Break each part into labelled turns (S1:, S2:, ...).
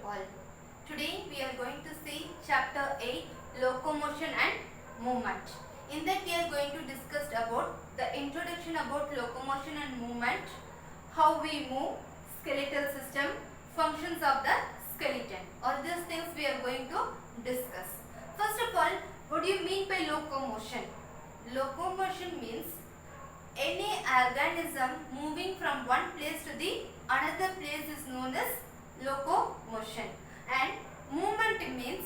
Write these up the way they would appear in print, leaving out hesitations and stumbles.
S1: all. Today we are going to see chapter 8 locomotion and movement. In that we are going to discuss about the introduction about locomotion and movement, how we move, skeletal system, functions of the skeleton. All these things we are going to discuss. First of all, what do you mean by locomotion? Locomotion means any organism moving from one place to the another place is known as locomotion, and movement means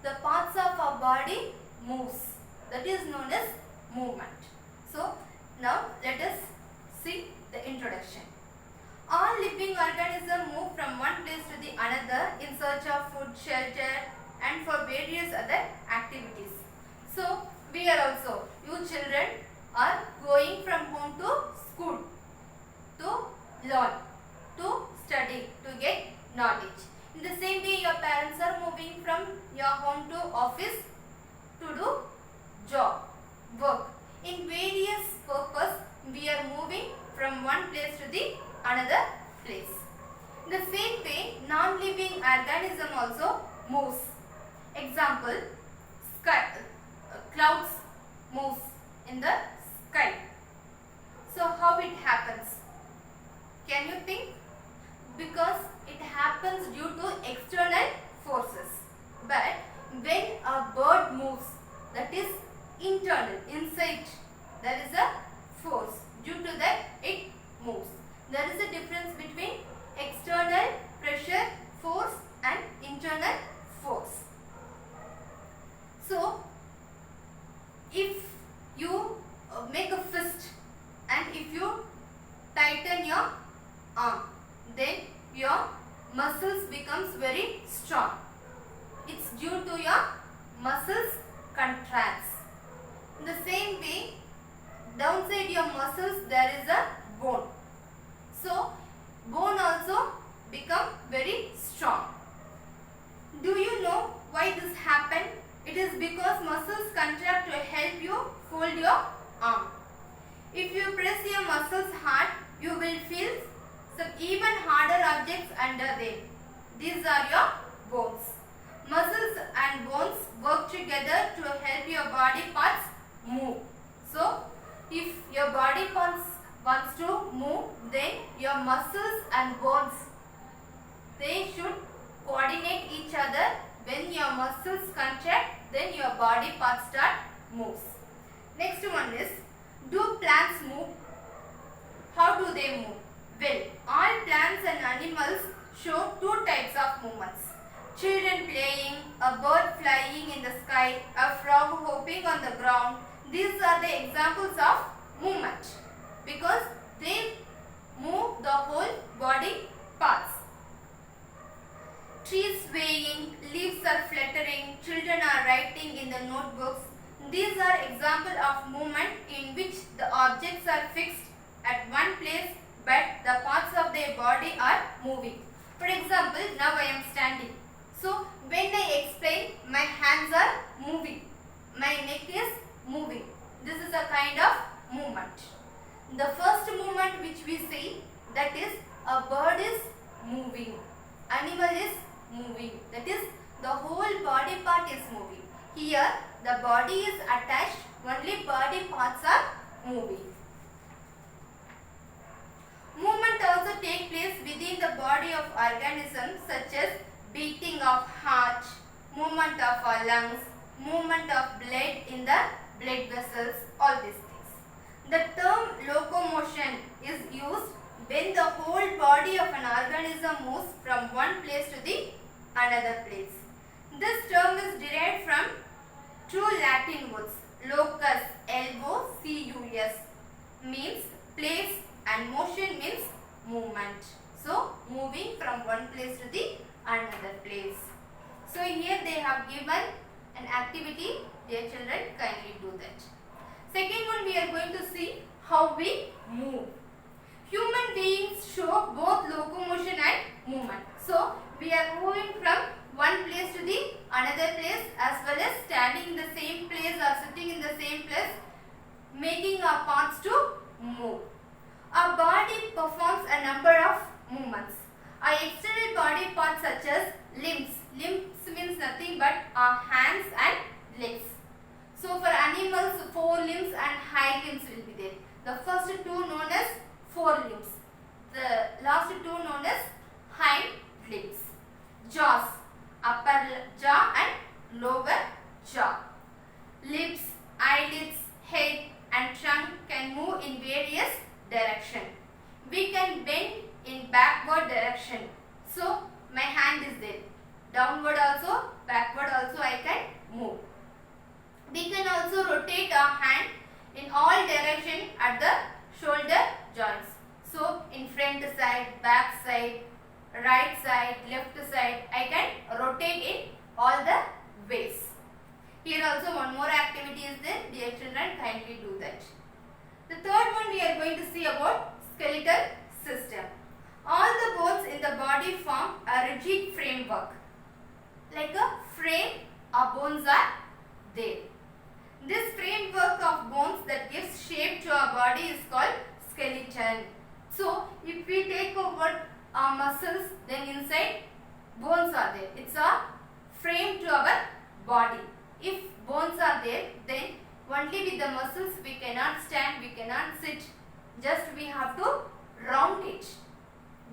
S1: the parts of our body moves, that is known as movement. So now let us see the introduction. All living organisms move from one place to the another in search of food, shelter and for various other activities. So we are also, you children are going from home to school to learn, to study, to get knowledge. In the same way, your parents are moving from your home to office to do job, work. In various purpose, we are moving from one place to the another place. In the same way, non-living organism also moves. Example, clouds moves in the sky. So how it happens? Can you think? Because it happens due to external forces. But when a bird moves, that is internal, inside, there is a force. Due to that, it moves. There is a difference between external pressure force and internal force. So, if you make a fist and if you tighten your arm, then your muscles becomes very strong. It's due to your muscles contracts. In the same way, downside your muscles there is a bone. So bone also become very strong. Do you know why this happened? It is because muscles contract to help you fold your arm. If you press your muscles hard, you will feel some even harder objects under them. These are your bones. Muscles and bones work together to help your body parts move. So, if your body parts wants to move, then your muscles and bones, they should coordinate each other. When your muscles contract, then your body parts start moves. Next one is, do plants move? How do they move? Well, all plants and animals show two types of movements. Children playing, a bird flying in the sky, a frog hopping on the ground. These are the examples of movement because they move the whole body parts. Trees swaying, leaves are fluttering, children are writing in the notebooks. These are examples of movement in which the objects are fixed at one place but the parts of their body are moving. For example, now I am standing. So, when I explain, my hands are moving, my neck is moving. This is a kind of movement. The first movement which we see, that is a bird is moving, animal is moving, that is the whole body part is moving. Here the body is attached, only body parts are moving. Movement also takes place within the body of organisms such as beating of heart, movement of our lungs, movement of blood in the blood vessels, all these things. The term locomotion is used when the whole body of an organism moves from one place to the another place. This term is derived from two Latin words, locus, L-O-C-U-S, means place, and motion means movement. So, moving from one place to the another place. So, here they have given an activity. Dear children, kindly do that. Second one, we are going to see how we move. Human beings show both locomotion and movement. So, we are moving from one place to the another place as well as standing in the same place or sitting in the same place, making our parts to move. Our body performs a number of movements. Our external body parts such as limbs. Limbs means nothing but hands and legs. So for animals, forelimbs and hind limbs will be there. The first two known as forelimbs. The last two known as hind limbs. Jaws, upper jaw and lower jaw. Lips, eyelids, head and trunk can move in various directions. We can bend in backward direction. So my hand is there. Downward also, backward also I can move. We can also rotate our hand in all direction at the shoulder joints. So in front side, back side, right side, left side, I can rotate in all the ways. Here also one more activity is there. Dear children, kindly do that. The third one we are going to see about skeletal system. All the bones in the body form a rigid framework. Like a frame, our bones are there. This framework of bones that gives shape to our body is called skeleton. So, if we take over our muscles, then inside bones are there. It's a frame to our body. If bones are there, then only with the muscles we cannot stand, we cannot sit. Just we have to round it.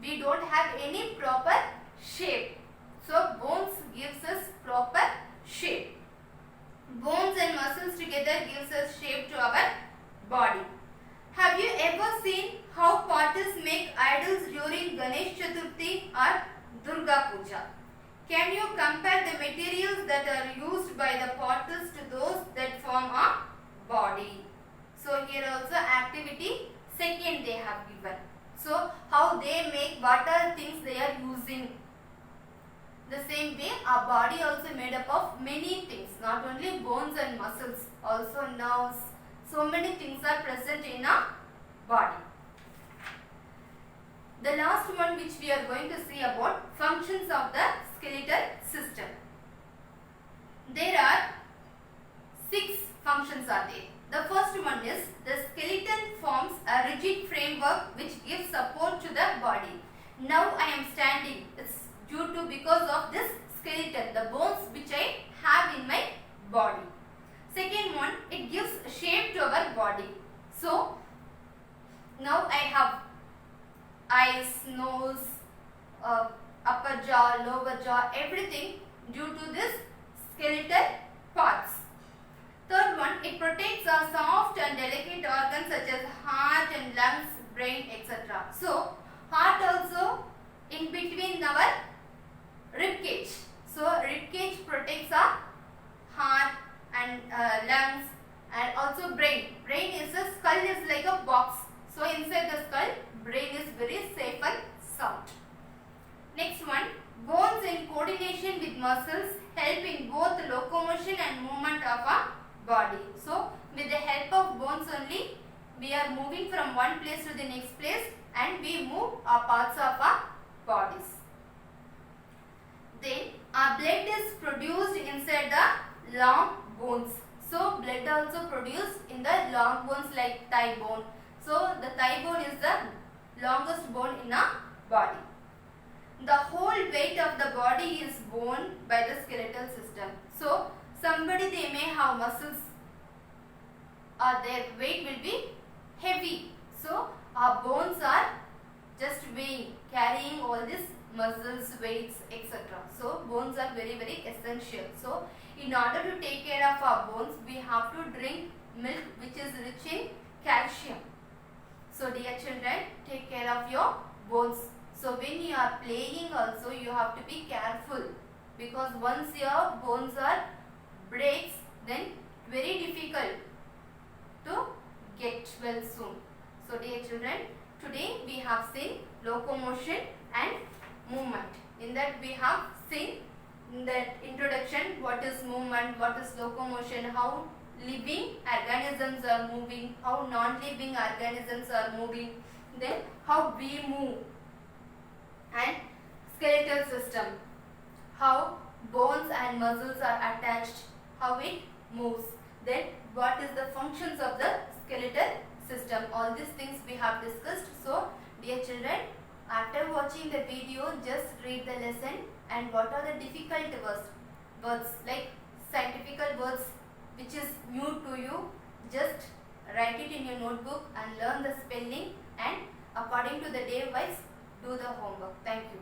S1: We don't have any proper shape. So, bones gives us proper shape. Bones and muscles together gives us shape to our body. Have you ever seen how potters make idols during Ganesh Chaturthi or Durga Puja? Can you compare the materials that are used by the potters to those that form a body? So here also activity second they have given. So how they make, what are things they are using. The same way our body also made up of many things, not only bones and muscles, also nerves. So many things are present in our body. The last one which we are going to see about functions of the skeletal system. There are 6 functions are there. The first one is the skeleton forms a rigid framework which gives support to the body. Now I am standing. It's due to because of this skeleton, the bones which I have in my body. Second one, it gives shape to our body. So now I have eyes, nose, upper jaw, lower jaw, everything due to this skeletal parts. Third one, it protects our soft and delicate organs such as heart and lungs, brain, etc. So heart also in between our rib cage. So rib cage protects our heart and lungs, and also brain. Brain is a skull is like a box. So inside the skull, brain is very safe and sound. Next one, bones in coordination with muscles help in both locomotion and movement of our body. So with the help of bones only, we are moving from one place to the next place and we move our parts of our bodies. Then our blood is produced inside the long bones. So blood also produced in the long bones like thigh bone. So the thigh bone is the longest bone in our body. The whole weight of the body is borne by the skeletal system. So somebody they may have muscles or their weight will be heavy. So our bones are just weighing, carrying all these muscles, weights, etc. So bones are very essential. So in order to take care of our bones, we have to drink milk which is rich in calcium. So dear children, take care of your bones. So when you are playing also, you have to be careful, because once your bones are breaks, then very difficult to get well soon. So dear children, today we have seen locomotion and movement. In that we have seen in that introduction what is movement, what is locomotion, how living organisms are moving, how non-living organisms are moving, then how we move, and skeletal system, how bones and muscles are attached, how it moves, then what is the functions of the skeletal system. All these things we have discussed. So dear children, After watching the video, just read the lesson and what are the difficult words like scientific words which is new to you, just write it in your notebook and learn the spelling, and according to the day wise do the homework. Thank you.